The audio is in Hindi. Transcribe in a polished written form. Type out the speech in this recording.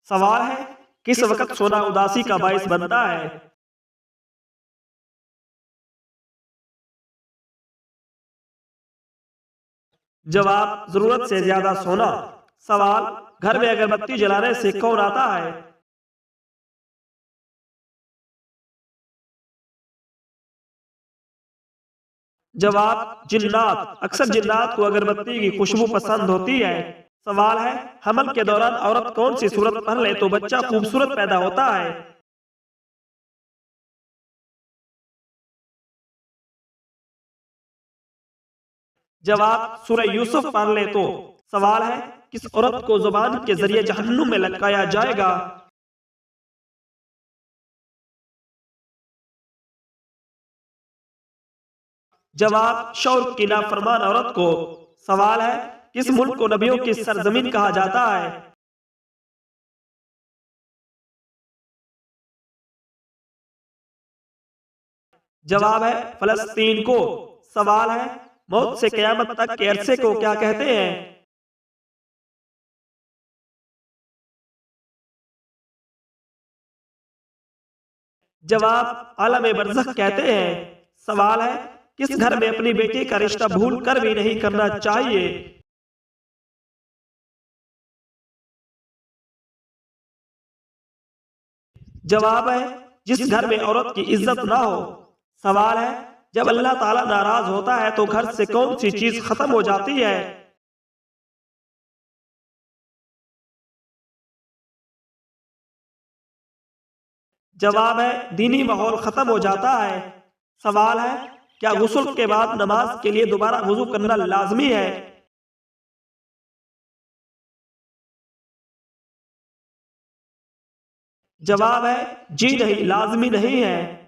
सवाल है, किस वक्त सोना उदासी का बायस बनता है? जवाब, जरूरत से ज्यादा सोना। सवाल, घर में अगरबत्ती जलाने से कौन आता है? जवाब, जिन्नात। अक्सर जिन्नात को अगरबत्ती की खुशबू पसंद होती है। सवाल है, हमल के दौरान औरत कौन सी सूरत पहन ले तो बच्चा खूबसूरत पैदा होता है? जवाब, सूरह यूसुफ पढ़ ले तो। सवाल है, किस औरत को जुबान के जरिए जहन्नुम में लटकाया जाएगा? जवाब, शौहर की नाफरमान औरत को। सवाल है, किस मुल्क को नबियों की सरजमीन कहा जाता है? जवाब है, फलस्तीन को। सवाल है, मौत से कयामत तक के अरसे को क्या कहते हैं? जवाब, आलम बरज़ख कहते हैं। सवाल है, किस घर में अपनी बेटी का रिश्ता भूल कर भी नहीं करना चाहिए? जवाब है, जिस घर में औरत की इज्जत ना हो। सवाल है, जब अल्लाह ताला नाराज होता है तो घर से कौन सी चीज खत्म हो जाती है? जवाब है, दीनी माहौल खत्म हो जाता है। सवाल है, क्या गुस्ल के बाद नमाज के लिए दोबारा वजू करना लाजमी है? जवाब है, जी नहीं, लाजमी नहीं है।